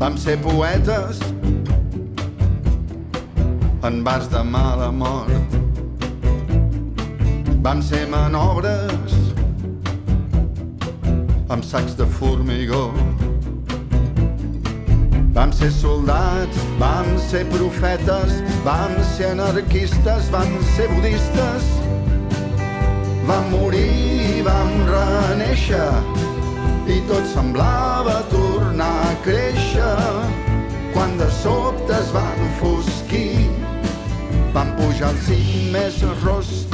Vam ser poetes en bars de mala mort. Vam ser manobres amb sacs de formigó. Vam ser soldats, vam ser profetes, vam ser anarquistes, vam ser budistes. Vam morir, vam renéixer i tot semblava tornar a créixer. Quan de sobte es va enfosquir, vam pujar al cim més rost,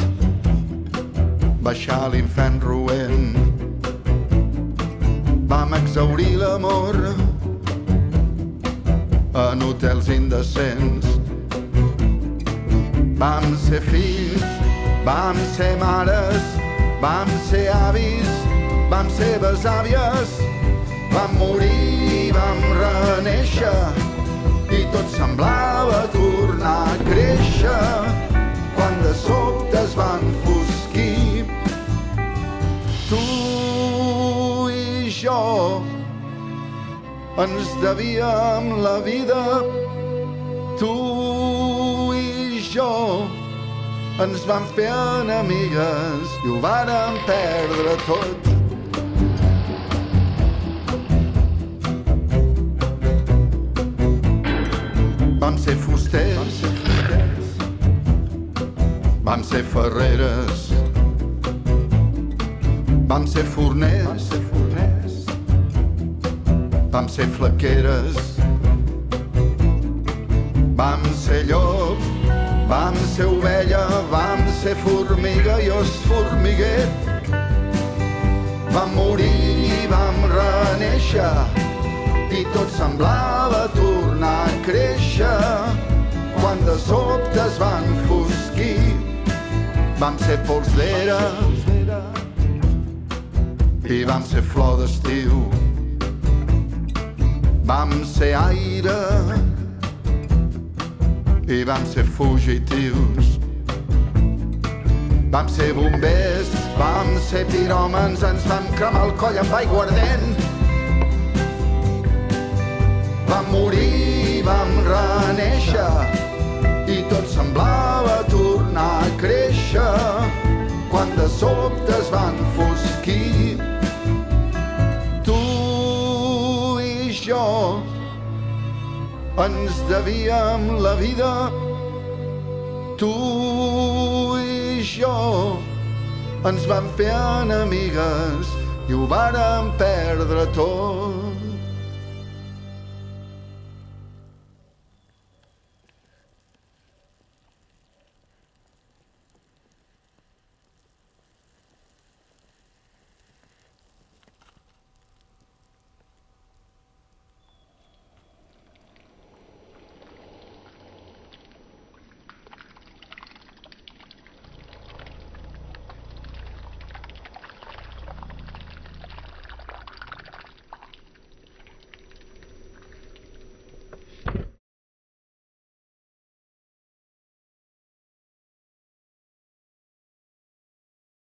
baixar a l'infern roent. Vam exaurir l'amor en hotels indecents. Vam ser fills, vam ser mares, vam ser avis, vam ser besàvies. Vam morir, vam renéixer i tot semblava tornar a créixer. Quan de sobte es va enfosquir, tu i jo ens devíem la vida. Tu i jo ens vam fer enemigues i ho vàrem perdre tot. Vam ser fusters, vam ser ferreres, vam ser forners, vam ser flequeres. Vam ser llop, vam ser ovella, vam ser formiga i os formiguer. Vam morir, vam renéixer i tot semblava tornar a créixer. Quan de sobte es va enfosquir, vam ser pols d'era i vam ser flor d'estiu. Vam ser aire i vam ser fugitius. Vam ser bombers, vam ser piròmans, ens vam cremar el coll amb aiguardent. Vam morir, vam renéixer i tot semblava tornar a créixer. Quan de sobte es va enfosquir, tu i jo ens devíem la vida. Tu i jo ens vam fer enemigues i ho vàrem perdre tot.